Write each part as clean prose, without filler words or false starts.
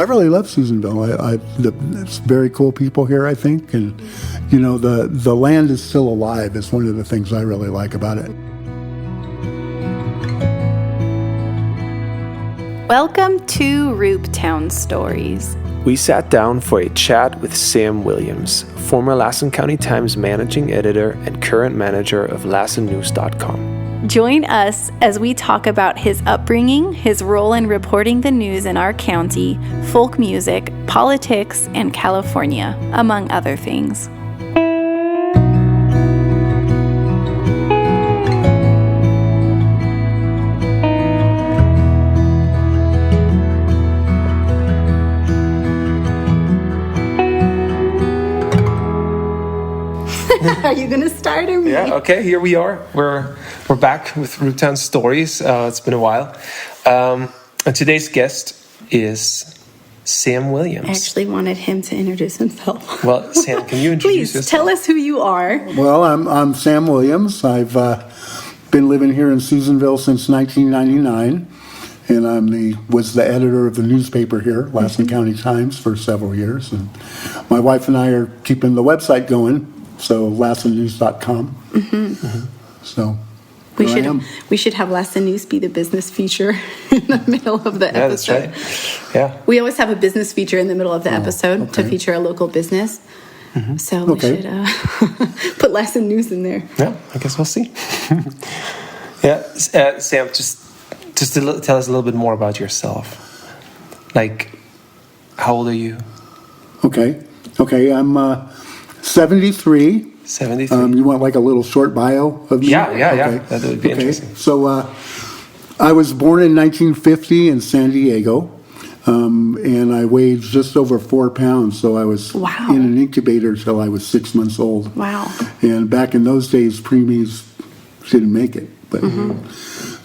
really love Susanville. It's very cool people here, I think, and the land is still alive. Is one of the things I really like about it. Welcome to Rooptown Stories. We sat down for a chat with Sam Williams, former Lassen County Times managing editor and current manager of LassenNews.com. Join us as we talk about his upbringing, his role in reporting the news in our county, folk music, politics, and California, among other things. Are you going to start or me? Yeah, okay, here we are. We're back with Rooptown Stories. It's been a while. And today's guest is Sam Williams. I actually wanted him to introduce himself. Well, Sam, can you introduce yourself? Please, tell us who you are. Well, I'm Sam Williams. I've been living here in Susanville since 1999, and was the editor of the newspaper here, Lassen County Times, for several years. And my wife and I are keeping the website going. So LassenNews.com. So we should have Lassen News be the business feature in the middle of the episode. Yeah, that's right. Yeah. We always have a business feature in the middle of the episode to feature a local business. So we should put Lassen News in there. Yeah, I guess we'll see. Sam, just to tell us a little bit more about yourself. Like, how old are you? Okay, I'm 73. 73. You want like a little short bio of me? Yeah. Okay. That would be interesting. So I was born in 1950 in San Diego, and I weighed just over 4 pounds. So I was in an incubator till I was 6 months old. Wow. And back in those days, preemies didn't make it, but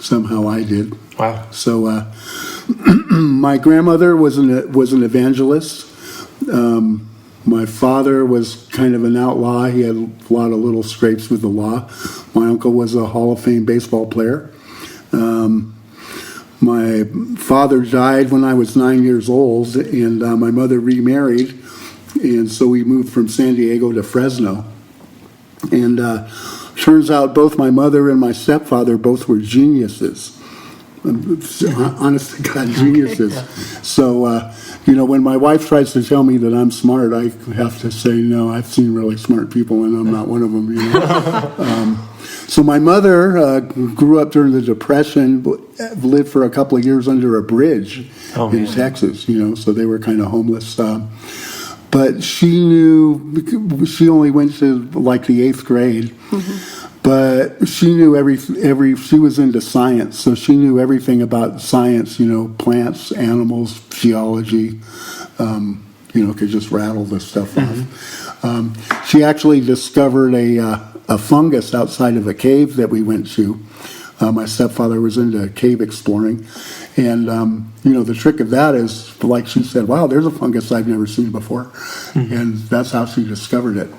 somehow I did. Wow. So my grandmother was an evangelist. My father was kind of an outlaw. He had a lot of little scrapes with the law. My uncle was a Hall of Fame baseball player. My father died when I was 9 years old, and my mother remarried, and so we moved from San Diego to Fresno. And turns out both my mother and my stepfather both were geniuses. Honest to God, geniuses. So, when my wife tries to tell me that I'm smart, I have to say, no, I've seen really smart people, and I'm not one of them. So my mother grew up during the Depression, lived for a couple of years under a bridge in Texas, so they were kind of homeless. But she knew, she only went to like the 8th grade. But she knew she was into science, so she knew everything about science, plants, animals, geology, could just rattle this stuff off. She actually discovered a fungus outside of a cave that we went to. My stepfather was into cave exploring. And, the trick of that is, like she said, wow, there's a fungus I've never seen before. And that's how she discovered it.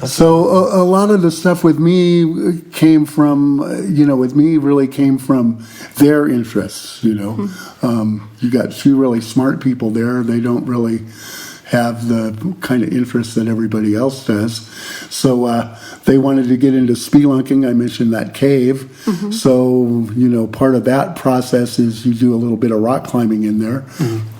So a lot of the stuff with me came from, really came from their interests, You got two really smart people there. They don't really have the kind of interest that everybody else does. So they wanted to get into spelunking. I mentioned that cave. So, part of that process is you do a little bit of rock climbing in there.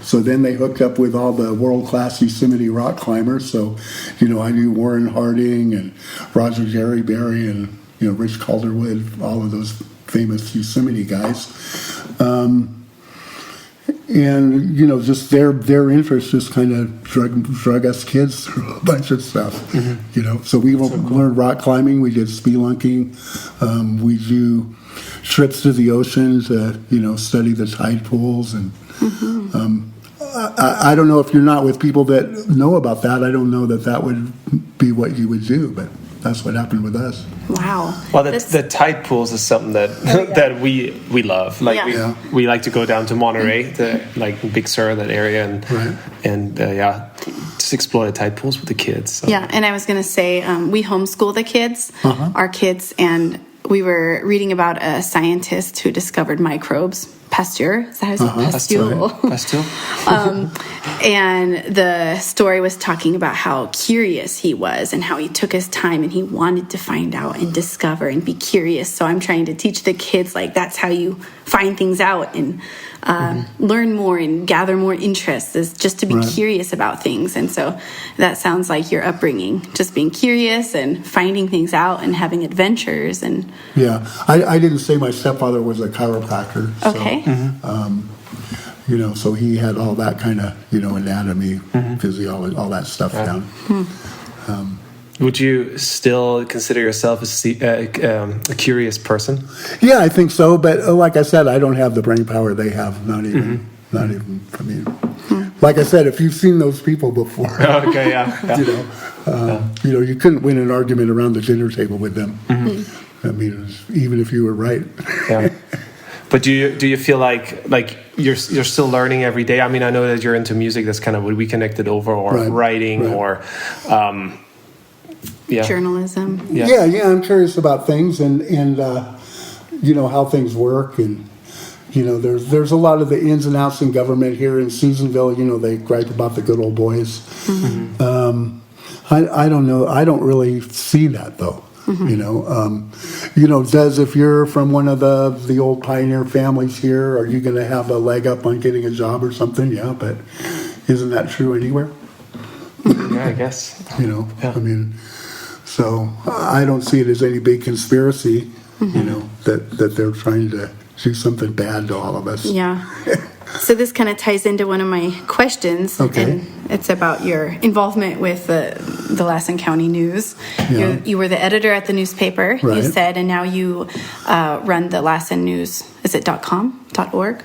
So then they hooked up with all the world-class Yosemite rock climbers. So, I knew Warren Harding and Roger Derryberry and, Rich Calderwood, all of those famous Yosemite guys. And, just their interest just kind of drug us kids through a bunch of stuff, So we learned rock climbing, we did spelunking, we do trips to the ocean to, study the tide pools. And I don't know if you're not with people that know about that. I don't know that would be what you would do, but that's what happened with us. Wow. Well, the tide pools is something that that we love. Like we like to go down to Monterey, like Big Sur, that area, and just explore the tide pools with the kids. So. Yeah, and I was going to say we homeschool the kids, our kids, and we were reading about a scientist who discovered microbes, Pasteur. Is that how you say it? Pasteur. And the story was talking about how curious he was and how he took his time and he wanted to find out and discover and be curious. So I'm trying to teach the kids, like, that's how you find things out and learn more and gather more interest, is just to be curious about things. And so that sounds like your upbringing, just being curious and finding things out and having adventures. And yeah, I didn't say my stepfather was a chiropractor. Okay. So, so he had all that kind of, anatomy, physiology, all that stuff down. Would you still consider yourself a curious person? Yeah, I think so. But like I said, I don't have the brain power they have. Not even. I mean, like I said, if you've seen those people before, okay, yeah. You couldn't win an argument around the dinner table with them. I mean, even if you were right. Yeah. But do you feel like you're still learning every day? I mean, I know that you're into music. That's kind of what we connected over, or writing, or journalism. Yeah. I'm curious about things and how things work, and there's a lot of the ins and outs in government here in Susanville. They gripe about the good old boys. I don't know. I don't really see that though. Does if you're from one of the old pioneer families here, are you going to have a leg up on getting a job or something? Yeah, but isn't that true anywhere? Yeah, I guess. I mean, so I don't see it as any big conspiracy, that they're trying to do something bad to all of us. Yeah. So this kind of ties into one of my questions. Okay. And it's about your involvement with the Lassen County News. Yeah. You were the editor at the newspaper, Right. you said, and now you run the Lassen News. Is it .com? .org?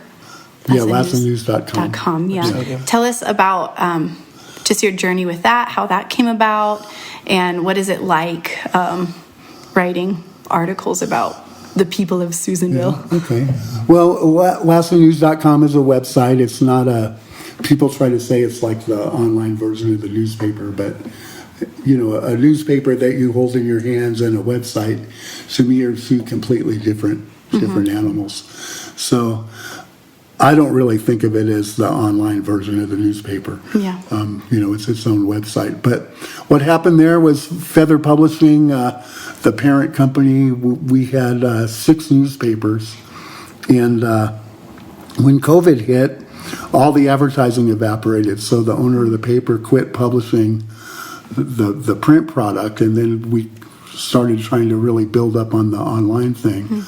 Yeah, LassenNews.com. .com, yeah. Tell us about just your journey with that, how that came about, and what is it like writing articles about the people of Susanville. Yeah, okay. Well, LassenNews.com is a website. It's not people try to say it's like the online version of the newspaper, but, a newspaper that you hold in your hands and a website, to me, are two completely different animals. So I don't really think of it as the online version of the newspaper. Yeah. It's its own website. But what happened there was Feather Publishing, the parent company, we had 6 newspapers. And when COVID hit, all the advertising evaporated. So the owner of the paper quit publishing the print product. And then we started trying to really build up on the online thing.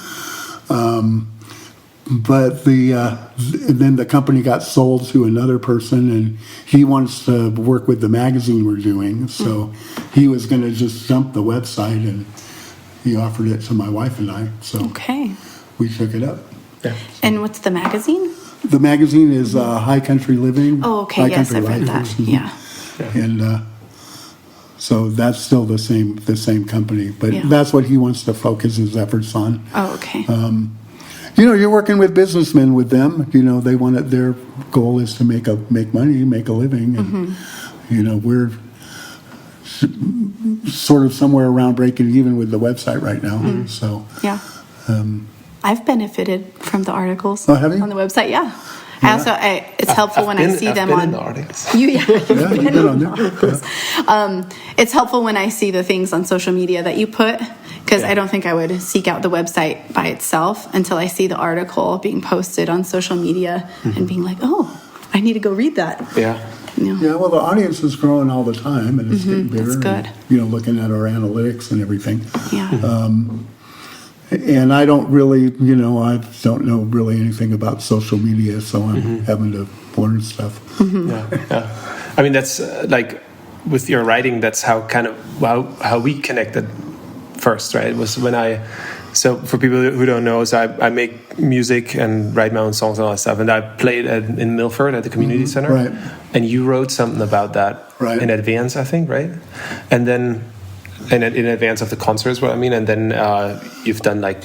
But then the company got sold to another person, and he wants to work with the magazine we're doing. So he was going to just dump the website, and he offered it to my wife and I. So we took it up. Yeah. And what's the magazine? The magazine is High Country Living. Oh, okay. Yes, I've read that. Yeah. And so that's still the same company, but that's what he wants to focus his efforts on. Oh, okay. You're working with businessmen with them. They want it. Their goal is to make money, make a living, and we're sort of somewhere around breaking even with the website right now. So I've benefited from the articles have you? on the website. Yeah. It's helpful when I see them on the articles. You've been on there. It's helpful when I see the things on social media that you put, because I don't think I would seek out the website by itself until I see the article being posted on social media and being like, oh, I need to go read that. Yeah, well, the audience is growing all the time, and it's getting bigger. That's good. And, looking at our analytics and everything. Yeah. And I don't really, I don't know really anything about social media, so I'm having to learn stuff. Yeah. I mean, that's like with your writing, that's how we connected first, right? It was when so for people who don't know, so I make music and write my own songs and all that stuff, and I played in Milford at the community center, right. And you wrote something about that in advance, I think, right? And then in advance of the concert is what I mean, and then you've done like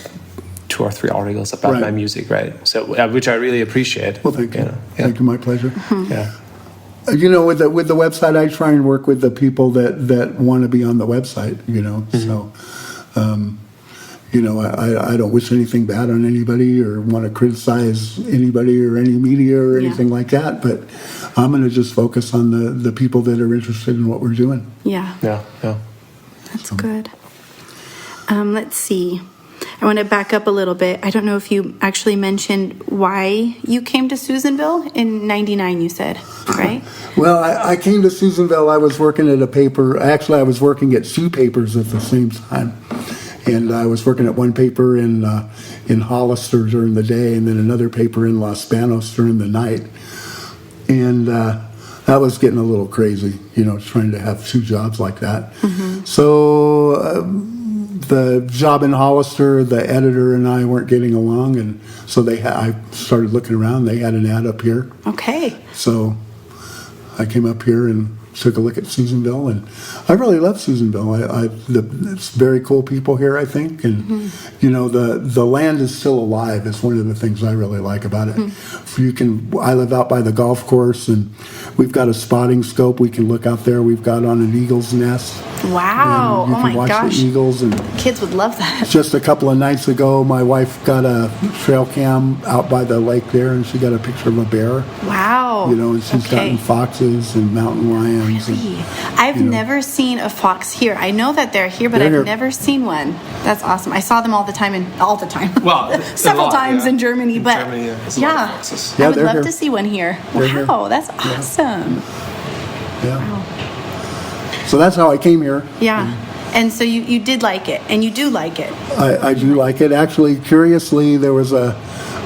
2 or 3 articles about my music, right? So which I really appreciate. Well, thank you. Thank you, my pleasure. Yeah. With the website, I try and work with the people that want to be on the website. So I don't wish anything bad on anybody or want to criticize anybody or any media or anything like that. But I'm going to just focus on the people that are interested in what we're doing. Yeah. Yeah. That's good. Let's see. I want to back up a little bit. I don't know if you actually mentioned why you came to Susanville in '99, you said, right? Well, I came to Susanville. I was working at a paper. Actually, I was working at two papers at the same time. And I was working at one paper in Hollister during the day and then another paper in Los Banos during the night. And that was getting a little crazy, trying to have two jobs like that. Mm-hmm. So the job in Hollister, the editor and I weren't getting along. And so I started looking around. They had an ad up here. Okay. So I came up here and took a look at Susanville, and I really love Susanville. It's very cool people here, I think, and the land is still alive. It's one of the things I really like about it. I live out by the golf course, and we've got a spotting scope. We can look out there. We've got on an eagle's nest. Wow! And you can watch the eagles, and kids would love that. Just a couple of nights ago, my wife got a trail cam out by the lake there, and she got a picture of a bear. Wow! And she's gotten foxes and mountain lions. Really? I've never seen a fox here. I know that they're here, but I've never seen one. That's awesome. I saw them all the time. Well, several times in Germany. But Germany, there's a lot of foxes. I would love to see one here. Wow, that's awesome. Yeah. Wow. So that's how I came here. Yeah. And so you did like it, and you do like it. I do like it. Actually, curiously, there was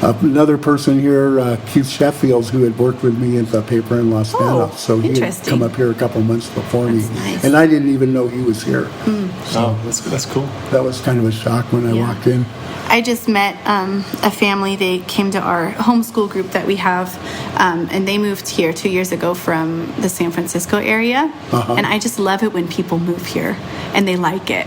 another person here, Keith Sheffield, who had worked with me at the paper in Los Banos. So he had come up here a couple months before me. Nice. And I didn't even know he was here. So that's cool. That was kind of a shock when I walked in. I just met a family. They came to our homeschool group that we have, and they moved here 2 years ago from the San Francisco area. And I just love it when people move here and they like it.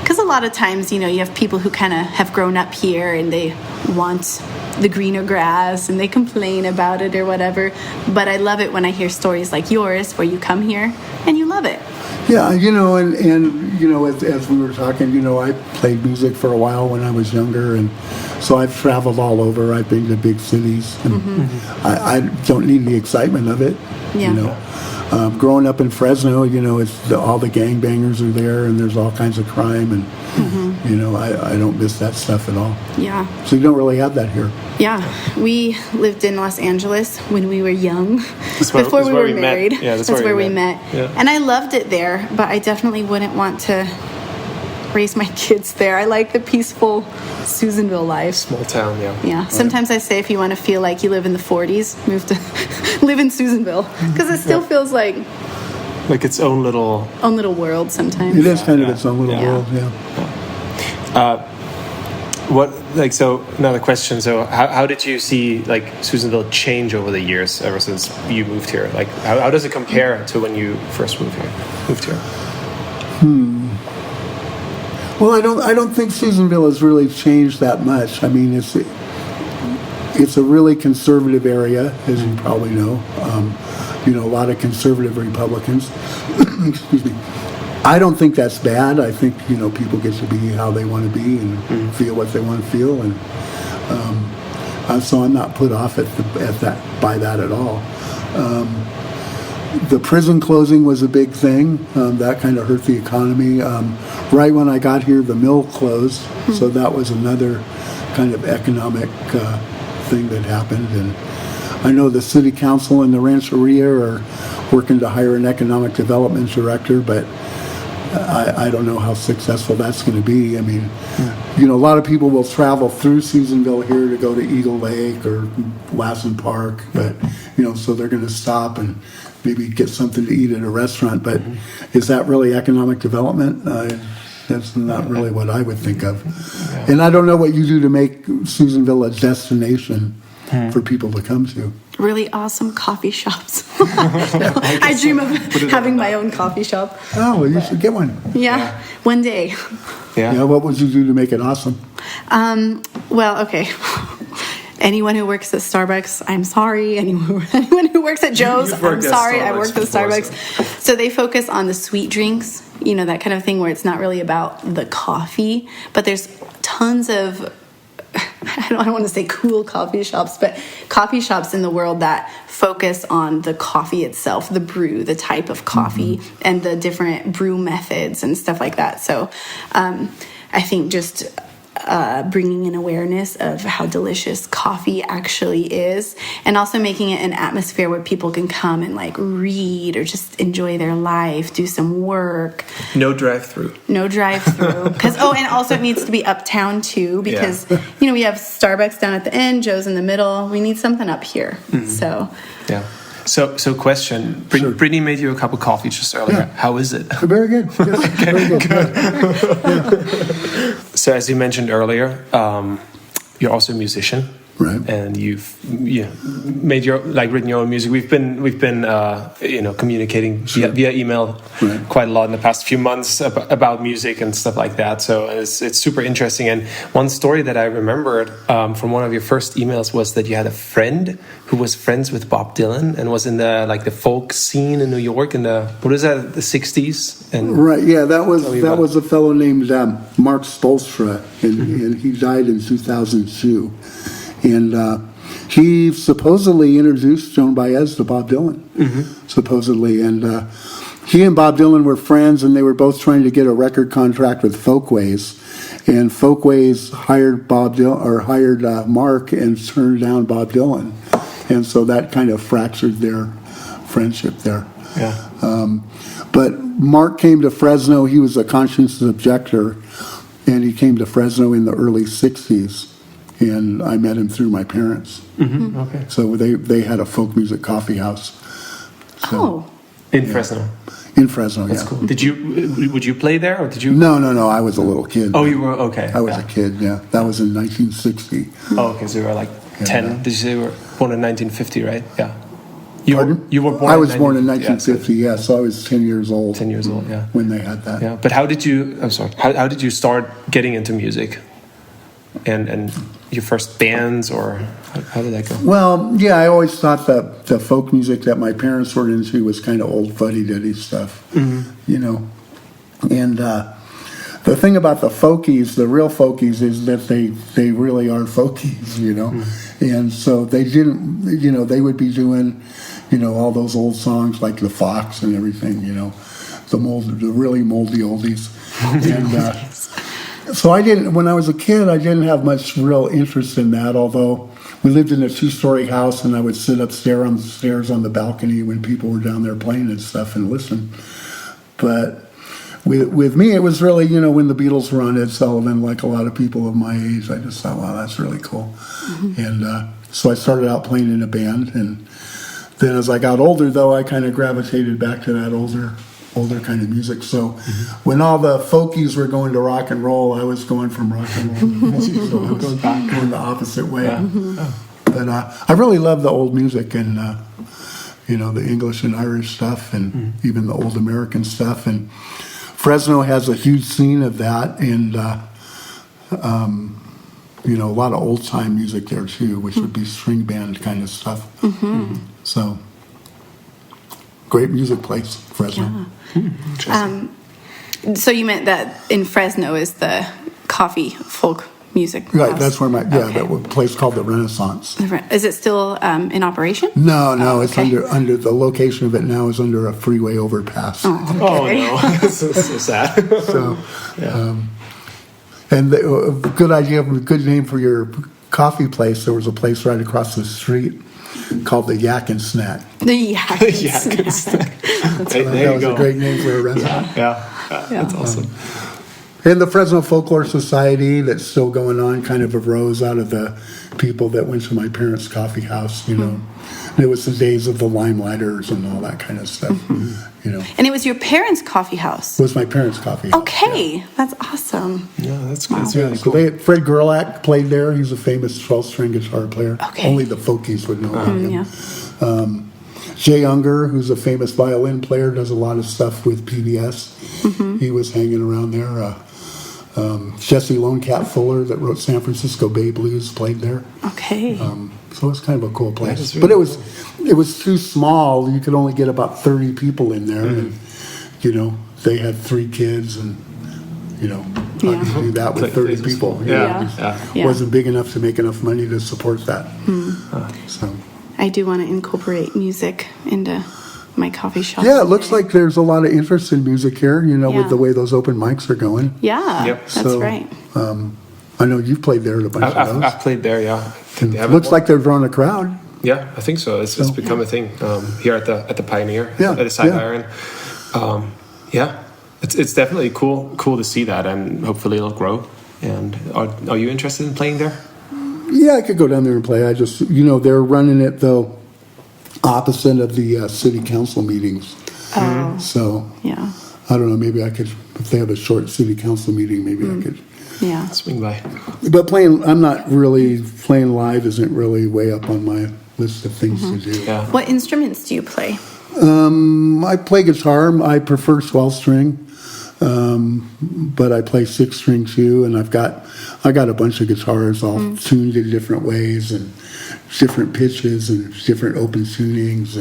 Because a lot of times, you have people who kind of have grown up here and they want the greener grass and they complain about it or whatever. But I love it when I hear stories like yours where you come here and you love it. Yeah, and as we were talking, I played music for a while when I was younger, and so I've traveled all over. I've been to big cities, and I don't need the excitement of it. Yeah. Growing up in Fresno, it's all the gangbangers are there, and there's all kinds of crime, and I don't miss that stuff at all. Yeah. So you don't really have that here. Yeah, we lived in Los Angeles when we were young, before we were married. Yeah, that's where we met. Yeah. And I loved it there, but I definitely wouldn't want to raise my kids there. I like the peaceful Susanville life. Small town, yeah. Yeah. Sometimes I say if you want to feel like you live in the 40s, move to live in Susanville, because it still feels like its own little world sometimes. It is kind of its own little world, yeah. So another question. So how did you see Susanville change over the years ever since you moved here? How does it compare to when you first moved here? Well, I don't think Susanville has really changed that much. I mean, it's a really conservative area, as you probably know. A lot of conservative Republicans. Excuse me. I don't think that's bad. I think people get to be how they want to be and feel what they want to feel, and so I'm not put off by that at all. The prison closing was a big thing. That kind of hurt the economy. Right when I got here, the mill closed, so that was another kind of economic thing that happened. And I know the city council and the Rancheria are working to hire an economic development director, but I don't know how successful that's going to be. I mean, a lot of people will travel through Susanville here to go to Eagle Lake or Lassen Park, but, so they're going to stop and maybe get something to eat at a restaurant. But is that really economic development? That's not really what I would think of. Yeah. And I don't know what you do to make Susanville a destination for people to come to. Really awesome coffee shops. I dream of having my own coffee shop. Oh, well, you should get one. Yeah, one day. Yeah. What would you do to make it awesome? Well, okay. anyone who works at Starbucks, I'm sorry. Anyone who works at Joe's, I'm sorry. I worked at Starbucks. So they focus on the sweet drinks, that kind of thing where it's not really about the coffee, but there's tons of, I don't want to say cool coffee shops, but coffee shops in the world that focus on the coffee itself, the brew, the type of coffee, and the different brew methods and stuff like that. So I think just bringing an awareness of how delicious coffee actually is, and also making it an atmosphere where people can come and read or just enjoy their life, do some work. No drive-through. Because and also it needs to be uptown too, because we have Starbucks down at the end, Joe's in the middle. We need something up here. So So question. Brittany made you a cup of coffee just earlier. Yeah. How is it? Very good. Very good. So as you mentioned earlier, you're also a musician. Right. And you've made written your own music. We've been communicating via email quite a lot in the past few months about music and stuff like that. So it's super interesting. And one story that I remembered from one of your first emails was that you had a friend who was friends with Bob Dylan and was in the folk scene in New York in the 60s. And right. Yeah, that was a fellow named Mark Spolstra, and he died in 2002. And he supposedly introduced Joan Baez to Bob Dylan, supposedly. And he and Bob Dylan were friends, and they were both trying to get a record contract with Folkways. And Folkways hired Mark and turned down Bob Dylan. And so that kind of fractured their friendship there. Yeah. But Mark came to Fresno. He was a conscientious objector, and he came to Fresno in the early 60s. And I met him through my parents. Okay. So they had a folk music coffee house. So, in Fresno. In Fresno, That's cool. Would you play there, or did you? No. I was a little kid. Oh, you were okay. I was a kid. Yeah, that was in 1960. Oh, okay. So you were 10. Did you say you were born in 1950, right? Yeah. Pardon? You were born. I was born in 1950. Yeah, so I was 10 years old. 10 years old. Yeah. When they had that. Yeah. But how did you? I'm sorry. How did you start getting into music? And your first bands, or how did that go? Well, yeah, I always thought that the folk music that my parents were into was kind of old fuddy-duddy stuff, And the thing about the folkies, the real folkies, is that they really are folkies, And so they didn't, they would be doing, all those old songs like The Fox and everything, the really moldy oldies. And so when I was a kid, I didn't have much real interest in that, although we lived in a 2-story house, and I would sit upstairs on the balcony when people were down there playing and stuff and listen. But with me, it was really, when the Beatles were on Ed Sullivan, like a lot of people of my age, I just thought, wow, that's really cool. And so I started out playing in a band, and then as I got older, though, I kind of gravitated back to that older kind of music. So when all the folkies were going to rock and roll, I was going from rock and roll. So I was going the opposite way. Yeah. But I really love the old music and, the English and Irish stuff and even the old American stuff. And Fresno has a huge scene of that, and, a lot of old-time music there, too, which would be string band kind of stuff. So great music place, Fresno. Yeah. So you meant that in Fresno is the coffee folk music right, house? That's where that place called the Renaissance. Is it still in operation? No, it's under the location of it now is under a freeway overpass. Oh no, that's so sad. So, and a good name for your coffee place. There was a place right across the street called the Yak and Snack. The Yak and Snack. That was a great name for a restaurant. Yeah. That's awesome. And the Fresno Folklore Society that's still going on kind of arose out of the people that went to my parents' coffee house, And it was the days of the Limelighters and all that kind of stuff, And it was your parents' coffee house? It was my parents' coffee house. Okay, that's awesome. Yeah, that's really cool. So Fred Gerlach played there. He's a famous 12-string guitar player. Okay. Only the folkies would know about him. Yeah. Jay Unger, who's a famous violin player, does a lot of stuff with PBS. He was hanging around there. Jesse Lone Cat Fuller that wrote San Francisco Bay Blues played there. Okay. So it's kind of a cool place. That is But really it was too small. You could only get about 30 people in there. And, they had 3 kids and, how do you do that with 30 people? It wasn't big enough to make enough money to support that. So I do want to incorporate music into my coffee shop. yeah, it looks like there's a lot of interest in music here, with the way those open mics are going. Yeah, that's So, right. I know you've played there at a bunch of those. I've played there, yeah. And it looks like they're drawing a crowd. Yeah, I think so. It's become a thing here at the Pioneer, Yeah, at the Side yeah. Iron. It's definitely cool to see that, and hopefully it'll grow. And are you interested in playing there? Yeah, I could go down there and play. I just, they're running it, though, opposite of the city council meetings. Oh. So, Yeah. I don't know, maybe I could, if they have a short city council meeting, maybe I could. Yeah. Swing by. But playing live isn't really way up on my list of things to do. Yeah. What instruments do you play? I play guitar. I prefer 12 string, but I play 6 string too. And I got a bunch of guitars all tuned in different ways and different pitches and different open tunings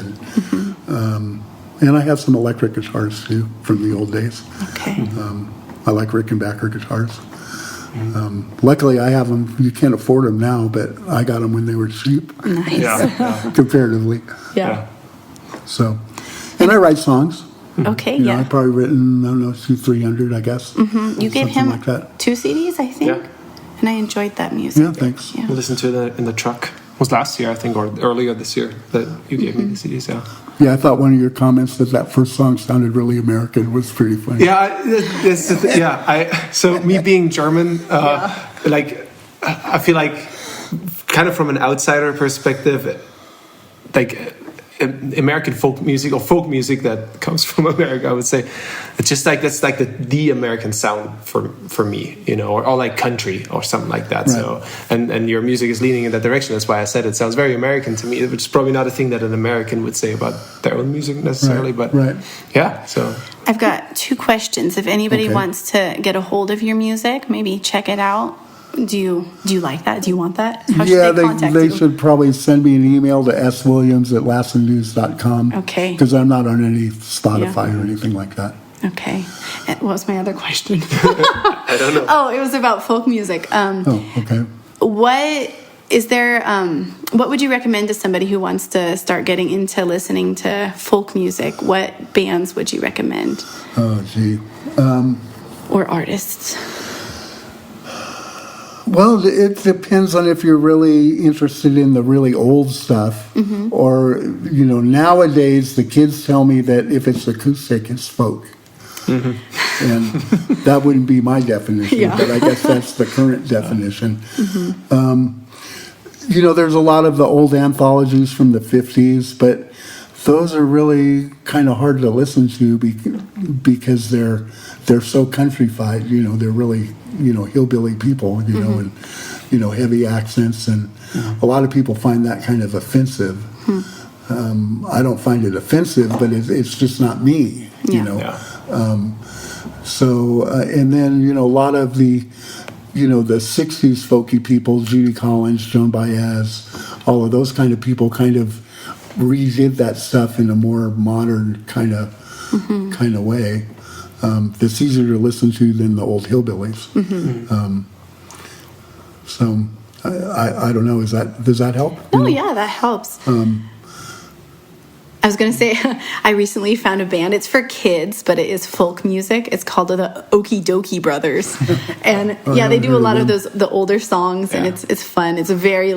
and I have some electric guitars too from the old days. Okay. I like Rickenbacker guitars. Luckily, I have them. You can't afford them now, but I got them when they were cheap, Nice. Yeah. comparatively. Yeah. So, and I write songs. Okay. I've probably written, 200-300, I guess. You gave Something him like that. 2 CDs, I think. Yeah. And I enjoyed that music. Yeah, thanks. Yeah. We listened to it in the truck. It was last year, I think, or earlier this year that you gave me the CDs. Yeah. Yeah, I thought one of your comments that first song sounded really American was pretty funny. So me being German, I feel like, kind of from an outsider perspective, like American folk music or folk music that comes from America, I would say, it's just like that's like the American sound for me, or like country or something like that. Right. So and your music is leaning in that direction. That's why I said it sounds very American to me, which is probably not a thing that an American would say about their own music necessarily. Right, But right. yeah, so I've got 2 questions. If anybody Okay. wants to get a hold of your music, maybe check it out. Do you like that? Do you want that? How should they contact they you? should probably send me an email to swilliams@lassennews.com. Okay. Because I'm not on any Spotify or anything like that. Okay. And what was my other question? I don't know. Oh, it was about folk music. Okay. What is there? What would you recommend to somebody who wants to start getting into listening to folk music? What bands would you recommend? Oh, gee. Or artists? Well, it depends on if you're really interested in the really old stuff, or nowadays the kids tell me that if it's acoustic, it's folk, and that wouldn't be my definition, Yeah. but I guess that's the current definition. There's a lot of the old anthologies from the 50s, but those are really kind of hard to listen to because they're so countrified. They're really hillbilly people. And heavy accents, and a lot of people find that kind of offensive. I don't find it offensive, but it's just not me. Yeah. And then a lot of the the 60s folky people, Judy Collins, Joan Baez, all of those kind of people kind of redid that stuff in a more modern kind of way. That's easier to listen to than the old hillbillies. So I don't know. Does that help? Oh, yeah, that helps. I was going to say, I recently found a band. It's for kids, but it is folk music. It's called the Okie Dokie Brothers. And they do a lot of the older songs, and it's fun. It's a very,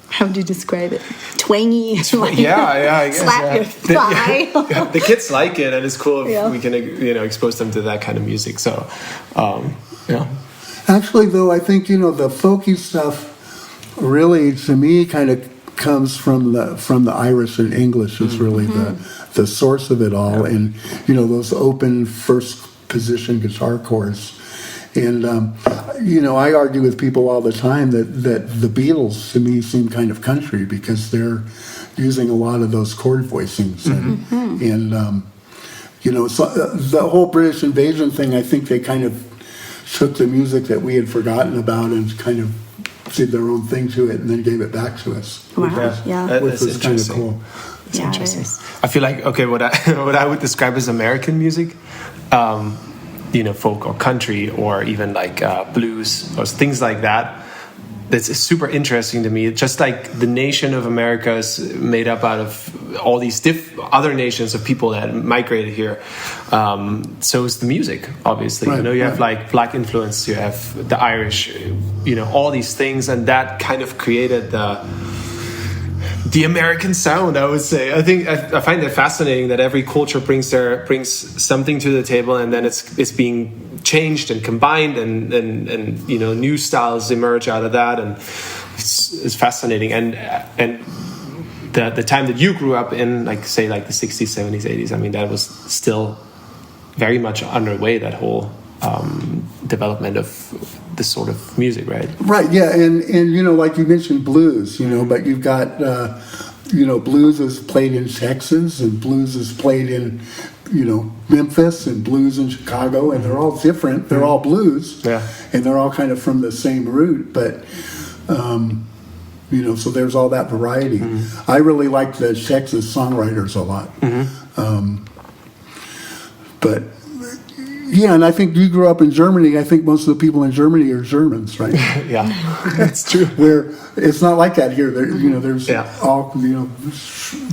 how would you describe it? Twangy. I guess. Slap your thigh. The kids like it, and it's cool if Yeah. we can expose them to that kind of music. So, yeah. Actually, though, I think the folky stuff really, to me, kind of comes from the Irish and English is really the source of it all, and those open first position guitar chords. And I argue with people all the time that the Beatles to me seem kind of country because they're using a lot of those chord voicings and so the whole British invasion thing. I think they kind of took the music that we had forgotten about and kind of did their own thing to it and then gave it back to us. Wow. Yeah. Which was kind of cool. It's Yeah, it interesting. is. I feel like, okay, what I would describe as American music, folk or country or even like blues or things like that. That's super interesting to me. Just like the nation of America is made up out of all these other nations of people that migrated here. So is the music, obviously. Right, You have like black influence, you have the Irish, all these things, and that kind of created the American sound, I would say. I find that fascinating that every culture brings something to the table, and then it's being changed and combined, and new styles emerge out of that, and it's fascinating. And the time that you grew up in, like say like the 60s, 70s, 80s, I mean that was still very much underway, that whole development of this sort of music, right? Right, yeah, and like you mentioned blues, but you've got blues is played in Texas, and blues is played in Memphis, and blues in Chicago, and they're all different. They're all blues, and they're all kind of from the same root, but so there's all that variety. I really like the Texas songwriters a lot, but. Yeah, and I think you grew up in Germany. I think most of the people in Germany are Germans, right? Yeah, that's true. Where it's not like that here. There's all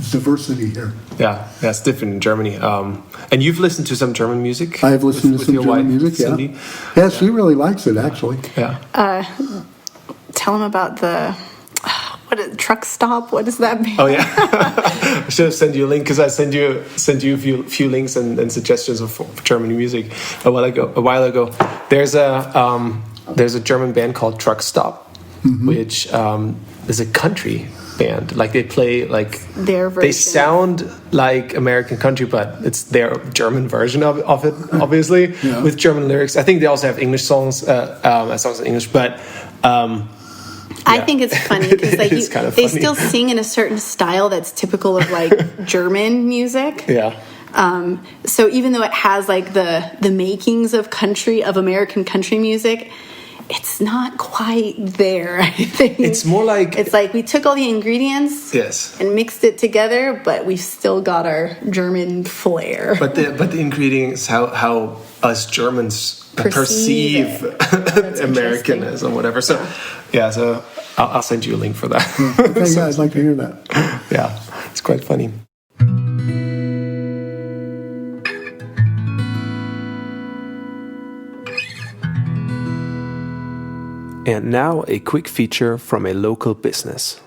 diversity here. Yeah, it's different in Germany. And you've listened to some German music? I have listened to some German music. Cindy? Yeah, she really likes it actually. Yeah. Tell them about the truck stop. What does that mean? Oh yeah, I should have sent you a link because I sent you a few links and suggestions of German music a while ago. There's a German band called Truck Stop, which is a country band. Like they play like their version. They sound like American country, but it's their German version of it, obviously, with German lyrics. I think they also have English songs, songs in English, but. I think it's funny because they still sing in a certain style that's typical of like German music. Yeah. So even though it has like the makings of American country music, it's not quite there. I think it's more like we took all the ingredients, and mixed it together, but we've still got our German flair. But the ingredients, how us Germans perceive Americanism, whatever. So, so I'll send you a link for that. Okay, I'd like to hear that. Yeah, it's quite funny. And now a quick feature from a local business.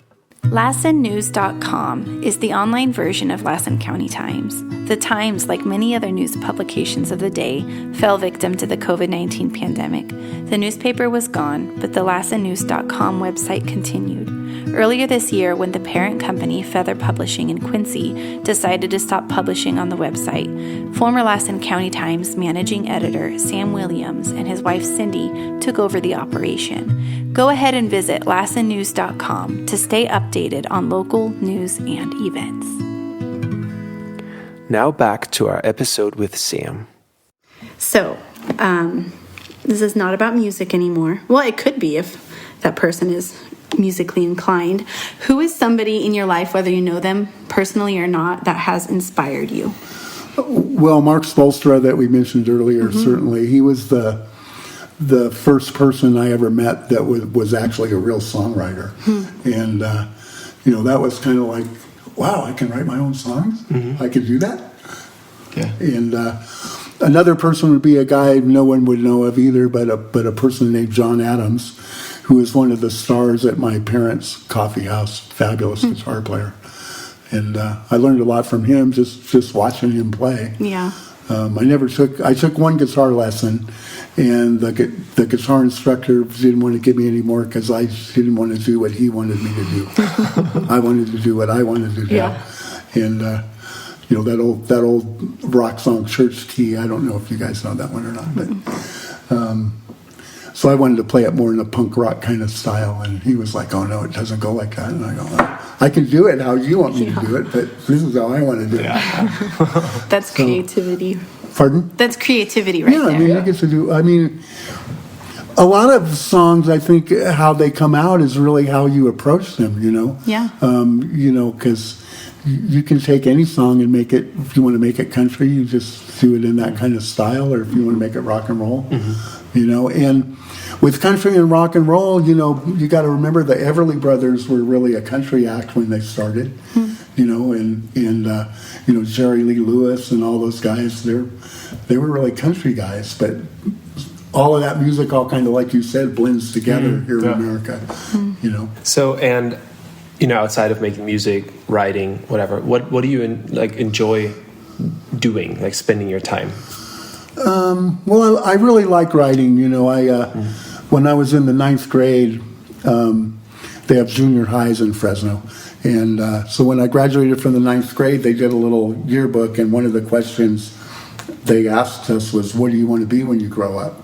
LassenNews.com is the online version of Lassen County Times. The Times, like many other news publications of the day, fell victim to the COVID-19 pandemic. The newspaper was gone, but the LassenNews.com website continued. Earlier this year, when the parent company, Feather Publishing in Quincy, decided to stop publishing on the website, former Lassen County Times managing editor Sam Swilliams and his wife Cindy took over the operation. Go ahead and visit LassenNews.com to stay updated on local news and events. Now back to our episode with Sam. So, this is not about music anymore. Well, it could be if that person is musically inclined. Who is somebody in your life, whether you know them personally or not, that has inspired you? Well, Mark Spolstra that we mentioned earlier, certainly. He was the first person I ever met that was actually a real songwriter. And, that was kind of like, wow, I can write my own songs? I can do that? Yeah. And another person would be a guy no one would know of either, but a person named John Adams, who was one of the stars at my parents' coffee house, fabulous guitar player. And I learned a lot from him just watching him play. Yeah. I took one guitar lesson, and the guitar instructor didn't want to give me any more because I didn't want to do what he wanted me to do. I wanted to do what I wanted to do. Yeah. And that old rock song Church Key. I don't know if you guys know that one or not, but so I wanted to play it more in a punk rock kind of style, and he was like, "Oh no, it doesn't go like that." And I go, "I can do it how you want me to do it, but this is how I want to do it." That's creativity. Pardon? That's creativity, right? Yeah, there. I mean, you get to do. I mean, A lot of songs, I think, how they come out is really how you approach them, you know? Yeah. Because you can take any song and make it, if you want to make it country, you just do it in that kind of style, or if you want to make it rock and roll, you know? And with country and rock and roll, you know, you got to remember the Everly Brothers were really a country act when they started, you know, and you know, Jerry Lee Lewis and all those guys, they were really country guys, but all of that music, all kind of like you said, blends together here in America, you know. So, and you know, outside of making music, writing, whatever, what do you enjoy doing, like spending your time? Well, I really like writing. You know, when I was in the 9th grade, they have junior highs in Fresno. And so when I graduated from the 9th grade, they did a little yearbook, and one of the questions they asked us was, what do you want to be when you grow up?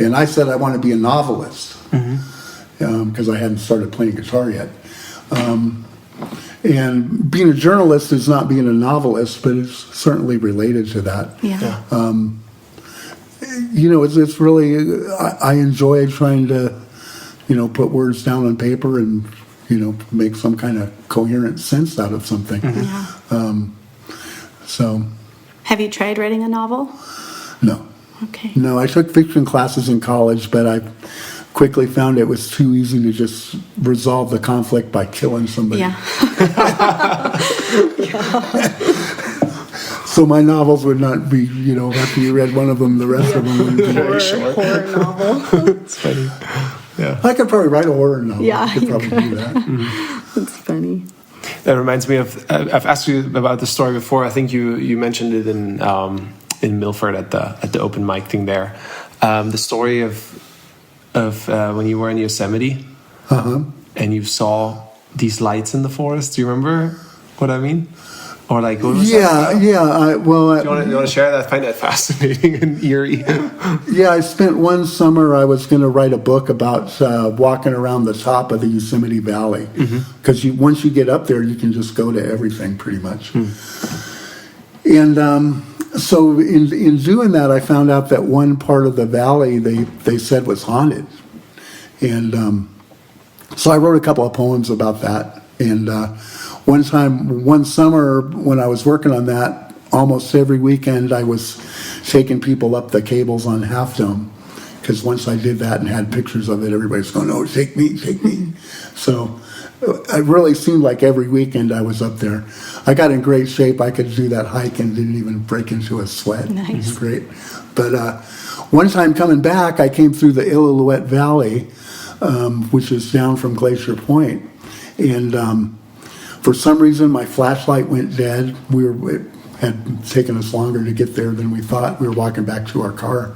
And I said, I want to be a novelist, because I hadn't started playing guitar yet. And being a journalist is not being a novelist, but it's certainly related to that. Yeah. You know, it's really, I enjoy trying to, you know, put words down on paper and, you know, make some kind of coherent sense out of something. Yeah. So. Have you tried writing a novel? No. Okay. No, I took fiction classes in college, but I quickly found it was too easy to just resolve the conflict by killing somebody. Yeah. So my novels would not be, you know, after you read one of them, the rest of them would be very short. Horror novel. It's funny. Yeah. I could probably write a horror novel. Yeah, I could probably do that. That's funny. That reminds me of, I've asked you about the story before. I think you mentioned it in Milford at the open mic thing there. The story of when you were in Yosemite and you saw these lights in the forest. Do you remember what I mean? Or like, what was that? Yeah. Do you want to share that? I find that fascinating and eerie. Yeah, I spent one summer, I was going to write a book about walking around the top of the Yosemite Valley. Because once you get up there, you can just go to everything pretty much. And so in doing that, I found out that one part of the valley they said was haunted. And so I wrote a couple of poems about that. And one summer when I was working on that, almost every weekend I was taking people up the cables on Half Dome. Because once I did that and had pictures of it, everybody's going, oh, take me, take me. So it really seemed like every weekend I was up there. I got in great shape. I could do that hike and didn't even break into a sweat. Nice. It was great. But one time coming back, I came through the Illilouette Valley, which is down from Glacier Point. And for some reason, my flashlight went dead. It had taken us longer to get there than we thought. We were walking back to our car.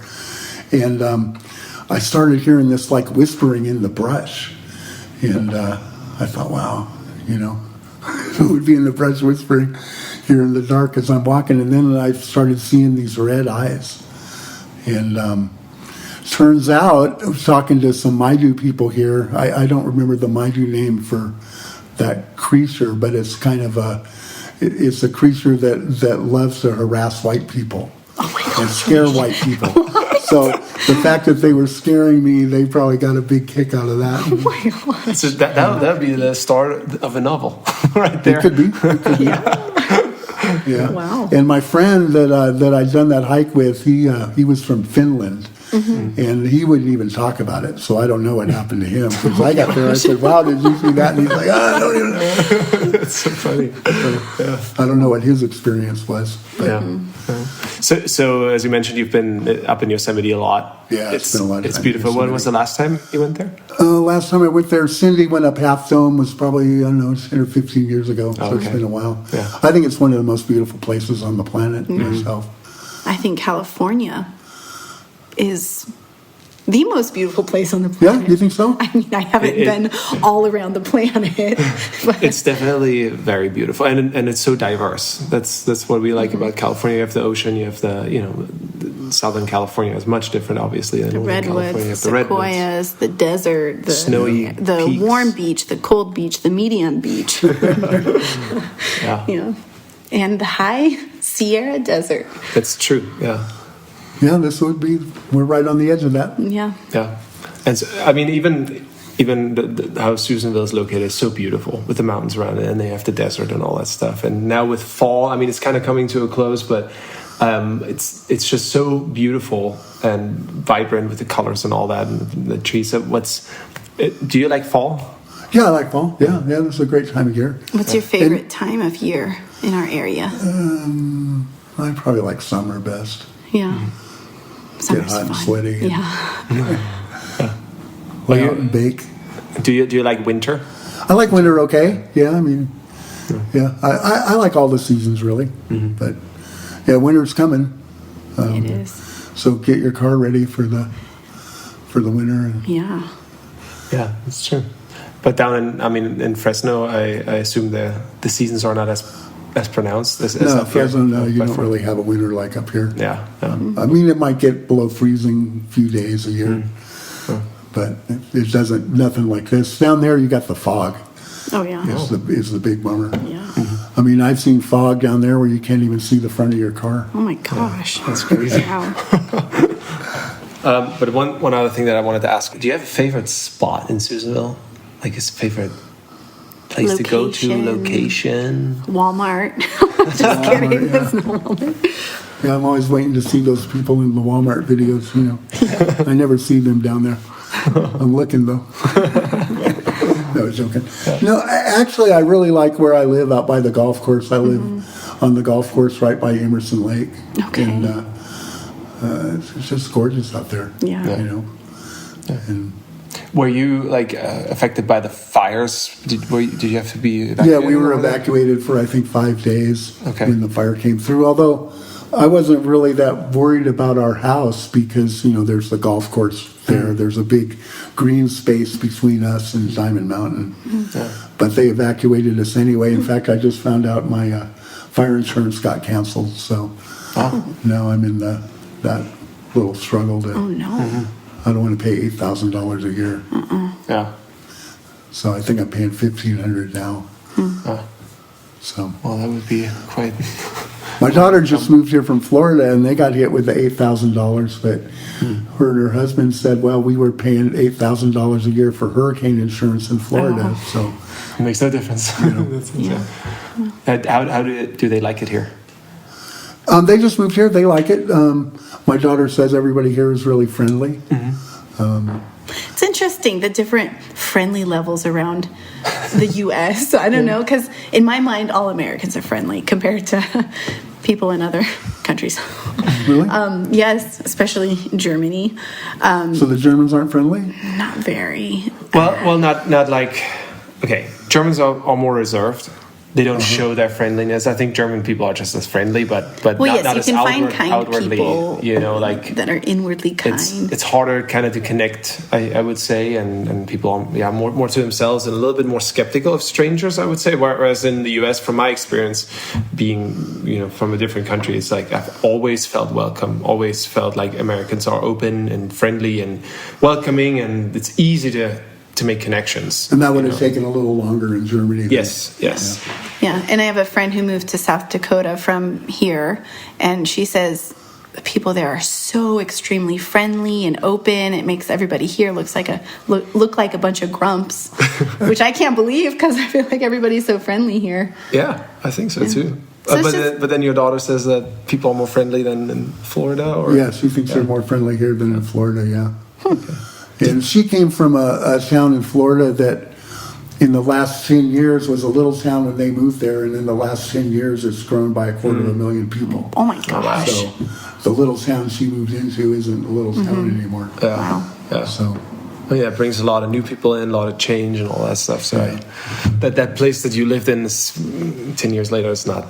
And I started hearing this like whispering in the brush. And I thought, wow, you know, who would be in the brush whispering here in the dark as I'm walking? And then I started seeing these red eyes. And turns out, I was talking to some Maidu people here. I don't remember the Maidu name for that creature, but it's kind of it's a creature that loves to harass white people and scare white people. So the fact that they were scaring me, they probably got a big kick out of that. Oh my God. So that would be the start of a novel, right there. It could be. Yeah. Wow. And my friend that I'd done that hike with, he was from Finland. And he wouldn't even talk about it, so I don't know what happened to him. Because I got there, I said, wow, did you see that? And he's like, I don't even know. That's so funny. I don't know what his experience was. But. So as you mentioned, you've been up in Yosemite a lot. Yeah, it's been a lot of It's time beautiful. in When Yosemite. was the last time you went there? Last time I went there, Cindy went up Half Dome, was probably, I don't know, 10 or 15 years ago. So it's been a while. Yeah. I think it's one of the most beautiful places on the planet myself. I think California is the most beautiful place on the planet. Yeah, you think so? I mean, I haven't been all around the planet. But It's definitely very beautiful, and it's so diverse. That's what we like about California. You have the ocean, you have the Southern California is much different, obviously, than the Northern California. You redwoods, have the redwoods. sequoias, the desert, the Snowy the peaks. warm beach, the cold beach, the medium beach. Yeah, And the high Sierra Desert. that's true. Yeah. Yeah, we're right on the edge of that. Yeah. Yeah. And so, I mean, even how Susanville is located is so beautiful with the mountains around it, and they have the desert and all that stuff. And now with fall, I mean, it's kind of coming to a close, but it's just so beautiful and vibrant with the colors and all that, and the trees. So do you like fall? Yeah, I like fall. Yeah, it's a great time of year. What's your favorite time of year in our area? I probably like summer best. Yeah. Get Summer's hot and fun. sweaty. Yeah. Lay out and bake. Do you like winter? I like winter okay. Yeah, I mean, yeah. I like all the seasons really. But yeah, winter's coming. It is. So get your car ready for the winter. Yeah. Yeah, that's true. But down in Fresno, I assume the seasons are not as pronounced as No, up here. Fresno, no, you don't really have a winter like up here. Yeah. I mean, it might get below freezing a few days a year, but it doesn't. Nothing like this. Down there, you got the fog. Oh yeah. Is the big bummer. Yeah. I mean, I've seen fog down there where you can't even see the front of your car. Oh my gosh. That's crazy. Wow. But one other thing that I wanted to ask: do you have a favorite spot in Susanville? Like his favorite place to go to? Location? Walmart. Just kidding. Yeah. There's no Walmart. Yeah, I'm always waiting to see those people in the Walmart videos. You know, I never see them down there. I'm looking though. No, I was joking. No, actually, I really like where I live out by the golf course. I live on the golf course right by Emerson Lake. Okay. And it's just gorgeous out there. Yeah. You know. And Were you affected by the fires? Did you have to be evacuated? yeah, we were evacuated for I think 5 days Okay. when the fire came through. Although I wasn't really that worried about our house because there's the golf course there. There's a big green space between us and Diamond Mountain. But they evacuated us anyway. In fact, I just found out my fire insurance got canceled. So now I'm in that little struggle to. Oh no. I don't want to pay $8,000 a year. Yeah. So I think I'm paying $1,500 now. So Well, that would be quite. my daughter just moved here from Florida, and they got hit with the $8,000. But her and her husband said, "Well, we were paying $8,000 a year for hurricane insurance in Florida." So It makes no difference. How do they like it here? they just moved here. They like it. My daughter says everybody here is really friendly. It's interesting the different friendly levels around the U.S. I don't know, because in my mind, all Americans are friendly compared to people in other countries. Really? Yes, especially Germany. So the Germans aren't friendly? Not very. Well, not like. Okay, Germans are more reserved. They don't show their friendliness. I think German people are just as friendly, but Well, not, yes, not you as can find kind outwardly. people, Like that are inwardly kind. it's harder kind of to connect. I would say, and people are more to themselves and a little bit more skeptical of strangers. I would say, whereas in the U.S., from my experience, being from a different country, it's like I've always felt welcome. Always felt like Americans are open and friendly and welcoming, and it's easy to make connections. And that would have taken a little longer in Germany. Yes. Yeah, and I have a friend who moved to South Dakota from here, and she says the people there are so extremely friendly and open. It makes everybody here look like a bunch of grumps, which I can't believe because I feel like everybody's so friendly here. Yeah, I think so too. So But then your daughter says that people are more friendly than in Florida, or Yeah, she thinks they're more friendly here than in Florida, yeah. And she came from a town in Florida that in the last 10 years was a little town when they moved there, and in the last 10 years it's grown by 250,000 people. Oh my gosh. So the little town she moved into isn't a little town anymore. Wow. Yeah. So It brings a lot of new people in, a lot of change and all that stuff. So that place that you lived in is 10 years later, it's not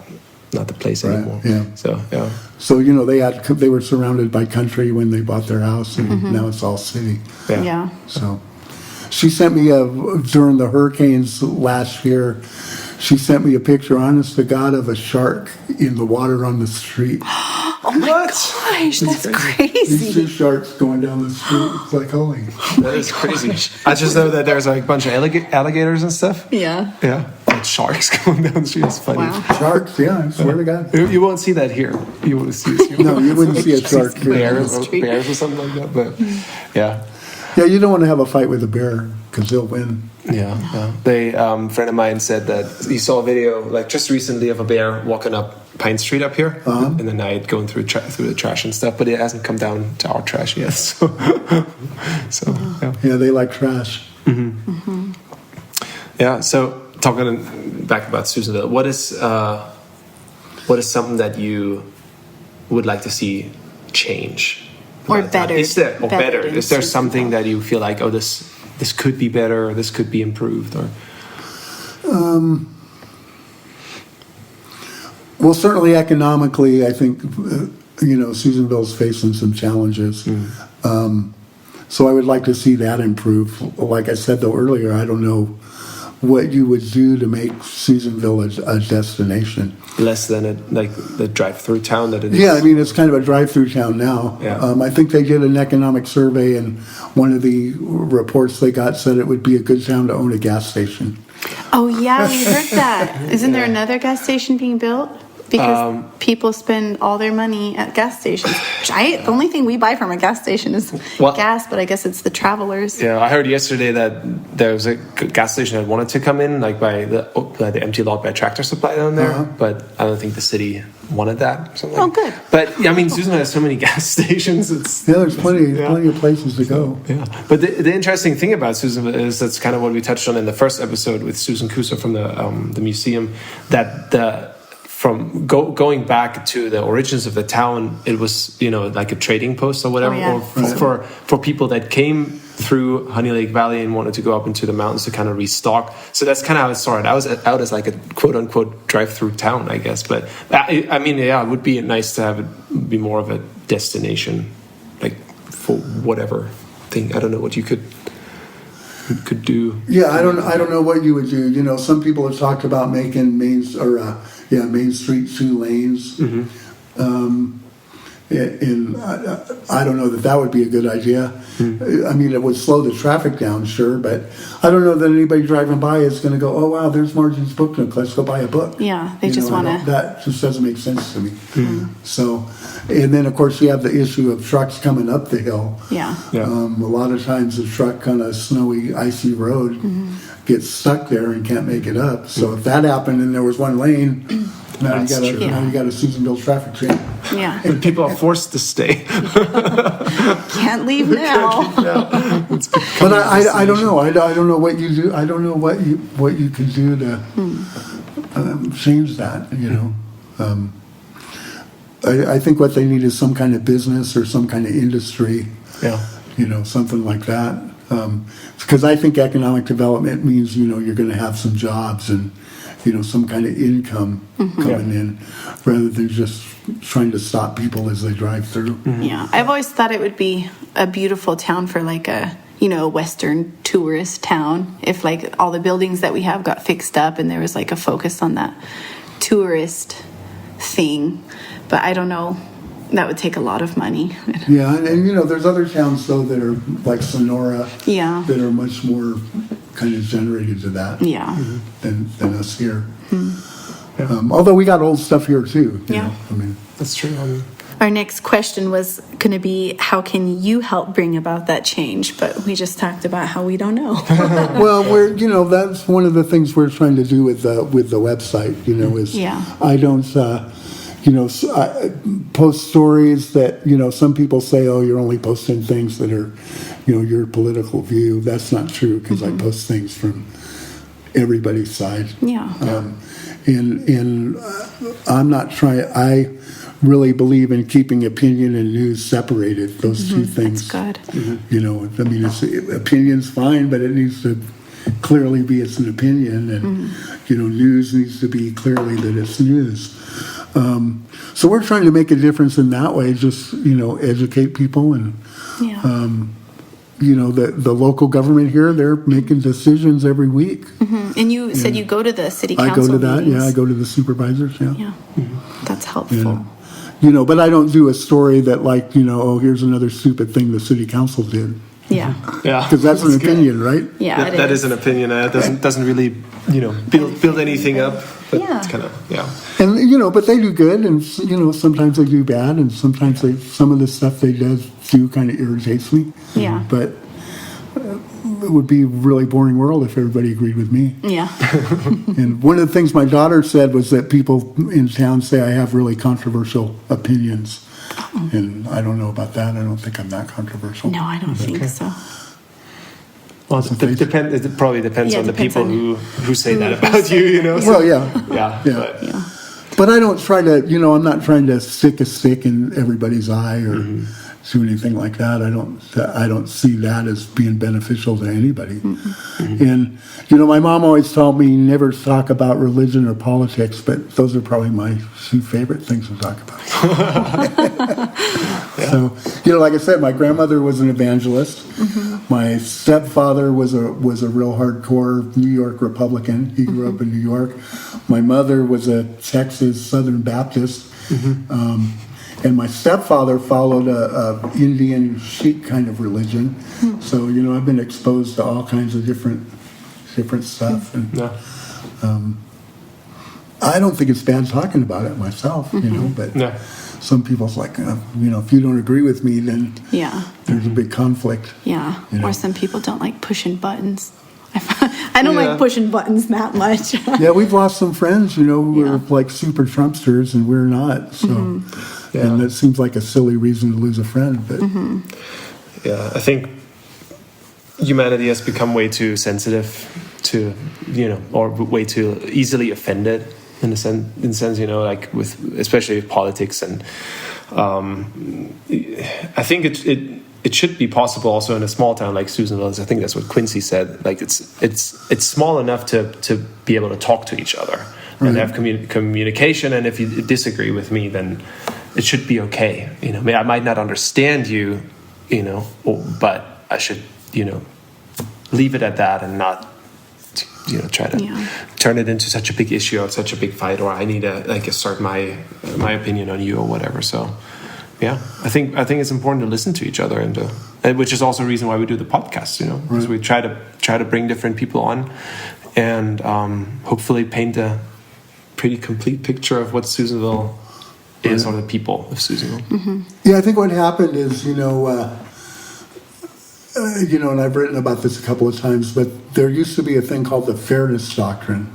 the place anymore. yeah. So they were surrounded by country when they bought their house, and now it's all city. Yeah. So she sent me during the hurricanes last year, she sent me a picture, honest to God, of a shark in the water on the street. Oh my gosh, that's These crazy. two sharks going down the street. It's like, holy. That is crazy. I just know that there's a bunch of alligators and stuff. Yeah. Yeah. Like sharks going down the street. It's funny. Wow. Sharks, yeah, I swear to God. You won't see that here. You won't see No, you wouldn't see a shark here. bears or something like that. But yeah. Yeah, you don't want to have a fight with a bear because they'll win. Yeah. They friend of mine said that he saw a video like just recently of a bear walking up Pine Street up here in the night, going through the trash and stuff, but it hasn't come down to our trash yet. So, Yeah, they like trash. Yeah. So talking back about Susanville, what is something that you would like to see change Or better. Is there better? than Is there Susanville. something that you feel like, oh, this could be better, or this could be improved, or? Well, certainly economically, I think, Susanville's facing some challenges. So I would like to see that improve. Like I said, though, earlier, I don't know what you would do to make Susanville a destination. Less than the drive-through town that it is. Yeah, I mean, it's kind of a drive-through town now. Yeah. I think they did an economic survey, and one of the reports they got said it would be a good town to own a gas station. Oh yeah, we heard that. Isn't there another gas station being built? Because people spend all their money at gas stations. Which the only thing we buy from a gas station is gas, but I guess it's the travelers. Yeah, I heard yesterday that there was a gas station that wanted to come in, like by the empty lot by Tractor Supply down there, but I don't think the city wanted that. Or something. Oh, good. But I mean, Susanville has so many gas stations. There's plenty of places to go. Yeah, but the interesting thing about Susanville is that's kind of what we touched on in the first episode with Susan Kuso from the museum, that from going back to the origins of the town, it was like a trading post or whatever, or for people that came through Honey Lake Valley and wanted to go up into the mountains to kind of restock. So that's kind of how it started. I was out as like a quote unquote drive-through town, I guess. But I mean, it would be nice to have it be more of a destination, like for whatever thing. I don't know what you could do. Yeah, I don't know what you would do. Some people have talked about making Main Street 2 lanes. And I don't know that would be a good idea. I mean, it would slow the traffic down, sure, but I don't know that anybody driving by is going to go, oh, wow, there's Margie's book nook. Let's go buy a book. Yeah, they just want to. That just doesn't make sense to me. So, and then, of course, you have the issue of trucks coming up the hill. Yeah. A lot of times the truck on a snowy, icy road gets stuck there and can't make it up. So if that happened and there was one lane, now you got a Susanville traffic jam. Yeah. And people are forced to stay. Can't leave now. But I don't know. I don't know what you do. I don't know what you could do to change that. I think what they need is some kind of business or some kind of industry. Yeah. Something like that. Because I think economic development means you're going to have some jobs and some kind of income coming in, rather than just trying to stop people as they drive through. Yeah, I've always thought it would be a beautiful town for like a Western tourist town, if like all the buildings that we have got fixed up and there was like a focus on that tourist thing. But I don't know, that would take a lot of money. Yeah, and there's other towns though that are like Sonora, that are much more kind of generated to that, than us here. Although we got old stuff here too. I mean, that's true. Our next question was going to be, how can you help bring about that change? But we just talked about how we don't know. Well, that's one of the things we're trying to do with the website. Is I don't. I post stories that, some people say, oh, you're only posting things that are, your political view. That's not true, because I post things from everybody's side. And I'm not trying, I really believe in keeping opinion and news separated, those two things. That's good. I mean, opinion's fine, but it needs to clearly be it's an opinion, and, news needs to be clearly that it's news. So we're trying to make a difference in that way, just, educate people and, the local government here, they're making decisions every week. And you said you go to the city council I go to that, meetings. I go to the supervisors, That's helpful. But I don't do a story that like, oh, here's another stupid thing the city council did. Yeah. Because that's an opinion, right? Yeah, that is an opinion. It doesn't really, build anything up. But it's kind of, And, but they do good, and, sometimes they do bad, and sometimes some of the stuff they do kind of irritates me. Yeah. But, it would be a really boring world if everybody agreed with me. Yeah. And one of the things my daughter said was that people in town say I have really controversial opinions. And I don't know about that. I don't think I'm that controversial. No, I don't think so. Well, it probably depends on the depends people on who say that about you, you know? Well, yeah. Yeah. But I don't try to, I'm not trying to stick a stick in everybody's eye or do anything like that. I don't see that as being beneficial to anybody. And, my mom always told me never talk about religion or politics, but those are probably my two favorite things to talk about. So, like I said, my grandmother was an evangelist. My stepfather was a real hardcore New York Republican. He grew up in New York. My mother was a Texas Southern Baptist. And my stepfather followed a Indian Sikh kind of religion. So, I've been exposed to all kinds of different stuff. And I don't think it's bad talking about it myself, but some people's like, if you don't agree with me, then there's a big conflict. Yeah. Or some people don't like pushing buttons. I don't like pushing buttons that much. Yeah, we've lost some friends, who are like super Trumpsters, and we're not. So, and it seems like a silly reason to lose a friend. But yeah, I think humanity has become way too sensitive to, or way too easily offended in a sense, like with especially with politics, and I think it should be possible also in a small town like Susanville. I think that's what Quincy said. Like it's small enough to be able to talk to each other and have communication. And if you disagree with me, then it should be okay. I might not understand you, but I should, leave it at that and not, try to turn it into such a big issue or such a big fight, or I need to assert my opinion on you or whatever. So. Yeah, I think it's important to listen to each other, and which is also a reason why we do the podcast. Because we try to bring different people on, and hopefully paint a pretty complete picture of what Susanville is, or the people of Susanville. Yeah, I think what happened is, and I've written about this a couple of times, but there used to be a thing called the fairness doctrine,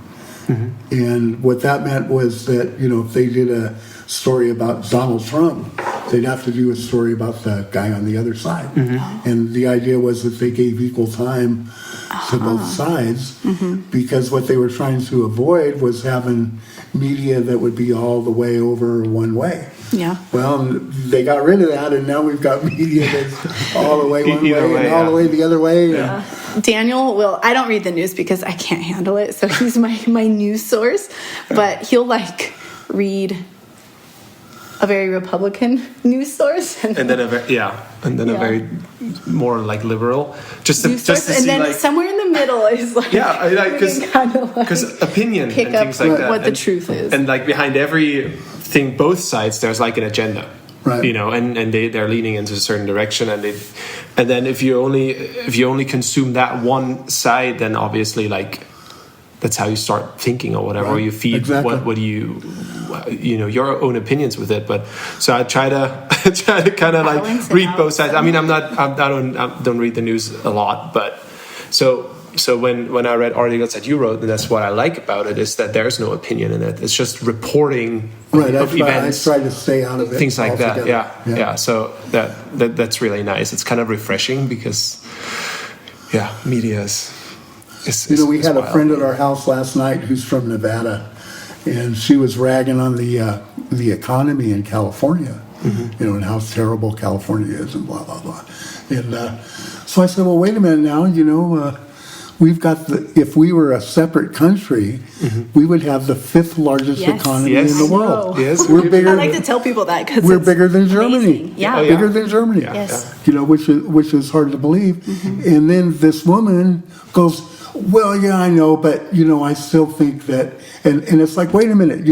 and what that meant was that if they did a story about Donald Trump, they'd have to do a story about the guy on the other side. And the idea was that they gave equal time to both sides, because what they were trying to avoid was having media that would be all the way over one way. Yeah. Well, they got rid of that, and now we've got media that's all the way one way and all the way the other way. Yeah. Daniel I don't read the news because I can't handle it, so he's my news source, but he'll read a very Republican news source, and then a very more liberal, just to see, and then somewhere in the middle is because opinion and things like that, what the truth is, and behind everything, both sides, there's an agenda, right? And they're leaning into a certain direction, and then if you only consume that one side, then obviously that's how you start thinking or whatever, or you feed what do you your own opinions with it. But so I try to kind of read both sides. I mean, I don't read the news a lot, but so when I read articles that you wrote, and that's what I like about it, is that there's no opinion in it. It's just reporting of events. I try to stay out of it. Things like altogether. that. Yeah. So that's really nice. It's kind of refreshing because media is. We had a friend at our house last night who's from Nevada, and she was ragging on the economy in California, and how terrible California is and blah, blah, blah. And so I said, well, wait a minute now, we've got if we were a separate country, we would have the 5th largest economy in the world. Yes, we're bigger. I like to tell people that because we're bigger than Germany. Bigger than Germany. Yes, which is hard to believe. And then this woman goes, well, yeah, I know, but I still think that, and it's like, wait a minute,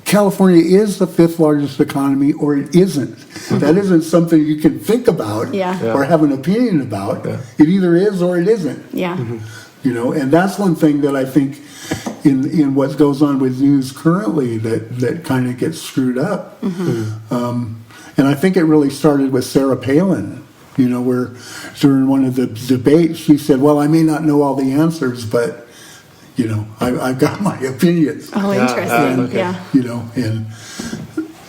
California is the 5th largest economy, or it isn't. That isn't something you can think about or have an opinion about. It either is or it isn't. And that's one thing that I think in what goes on with news currently that kind of gets screwed up. And I think it really started with Sarah Palin. where during one of the debates, she said, well, I may not know all the answers, but, I've got my opinions. Oh, interesting. Okay.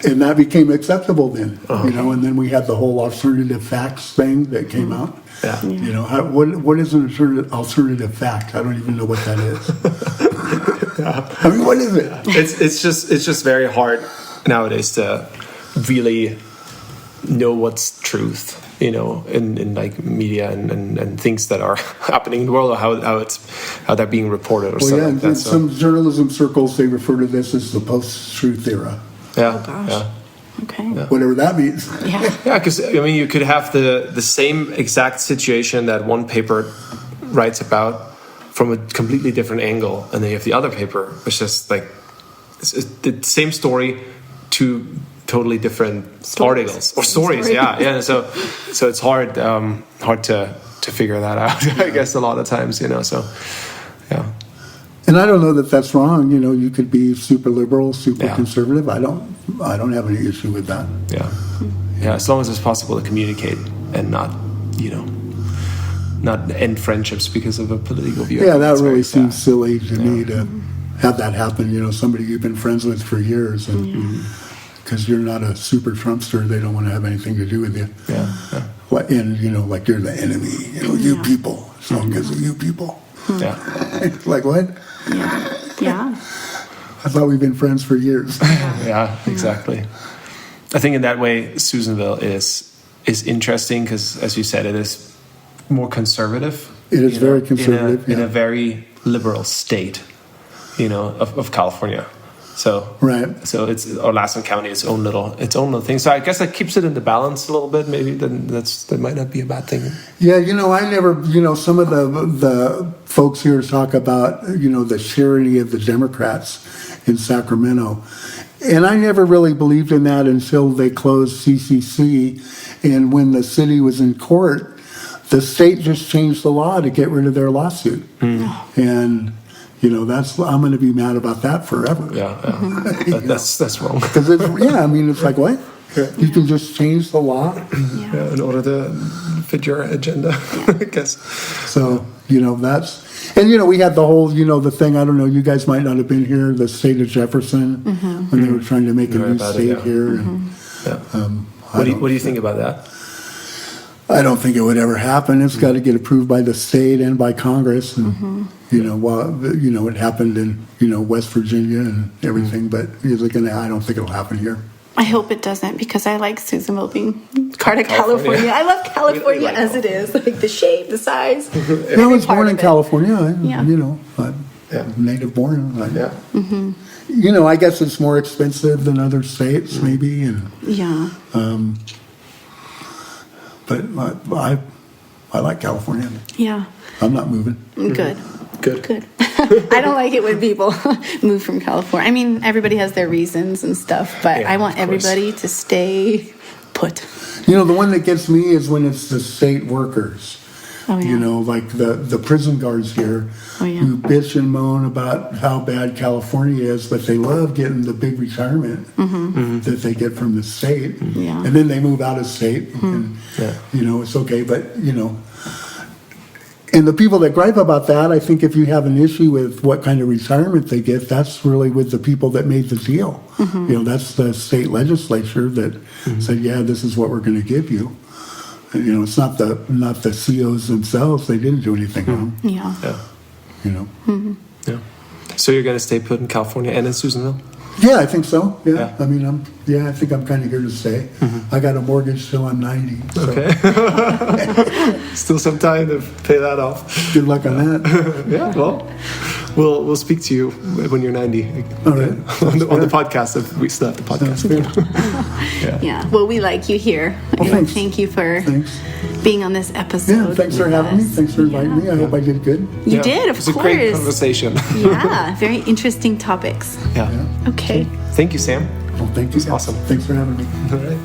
And that became acceptable then, and then we had the whole alternative facts thing that came out. Yeah. What is an alternative fact? I don't even know what that is. I mean, what is it? It's just very hard nowadays to really know what's truth, in like media and things that are happening in the world, or how they're being reported or something like that. In some journalism circles, they refer to this as the post-truth era. Yeah. Oh, gosh. Yeah. Okay. Yeah. Whatever that means. Yeah. Yeah, because you could have the same exact situation that one paper writes about from a completely different angle, and then you have the other paper, which is like it's the same story, two totally different articles or stories. Yeah. So it's hard to figure that out. I guess a lot of times, So yeah. And I don't know that that's wrong. You could be super liberal, super conservative. I don't have any issue with that. Yeah. As long as it's possible to communicate and not end friendships because of a political view. Yeah, that really seems silly to me to have that happen. Somebody you've been friends with for years, and because you're not a super Trumpster, they don't want to have anything to do with you. Yeah. And like you're the enemy. You people. It's all because of you people. Yeah. Like what? Yeah. I thought we've been friends for years. Yeah, exactly. I think in that way, Susanville is interesting because, as you said, it is more conservative. It is very conservative. In a very liberal state, of California. So right. So or Lassen County, its own little thing. So I guess that keeps it in the balance a little bit. Maybe then that might not be a bad thing. Yeah, I never, some of the folks here talk about, the tyranny of the Democrats in Sacramento. And I never really believed in that until they closed CCC. And when the city was in court, the state just changed the law to get rid of their lawsuit. And, I'm going to be mad about that forever. Yeah. That's wrong. Because it's like, what? You can just change the law? Yeah, in order to fit your agenda, I guess. So, that's... And, we had the whole, the thing, I don't know, you guys might not have been here, the state of Jefferson, when they were trying to make a new state here. And, what do you think about that? I don't think it would ever happen. It's got to get approved by the state and by Congress. And, it happened in, West Virginia and everything, but I don't think it'll happen here. I hope it doesn't, because I like Susanville being part of California. I love California as it is, like the shape, the size. I was born in California, I'm native born. I guess it's more expensive than other states, maybe. And, but I like California. Yeah. I'm not moving. Good. I don't like it when people move from California. I mean, everybody has their reasons and stuff, but I want everybody to stay put. The one that gets me is when it's the state workers. Oh, yeah. Like the prison guards here who bitch and moan about how bad California is, but they love getting the big retirement that they get from the state. Yeah. And then they move out of state. And, it's okay. But, and the people that gripe about that, I think if you have an issue with what kind of retirement they get, that's really with the people that made the deal. That's the state legislature that said, this is what we're going to give you. It's not the COs themselves. They didn't do anything wrong. Yeah. Yeah. So you're going to stay put in California and in Susanville? Yeah, I think so. Yeah. I mean, I think I'm kind of here to stay. I got a mortgage till I'm 90. So. Okay. Still some time to pay that off. Good luck on that. Yeah. Well, we'll speak to you when you're 90. All right. On the podcast. If we still have the podcast. Yeah. Well, we like you here. Well, thank you for being on this episode. Yeah. Thanks for having me. Thanks for inviting me. I hope I did good. You did, of course. It was a great conversation. Yeah. Very interesting topics. Yeah. Okay. Thank you, Sam. Well, thank you. Awesome. Thanks for having me. All right.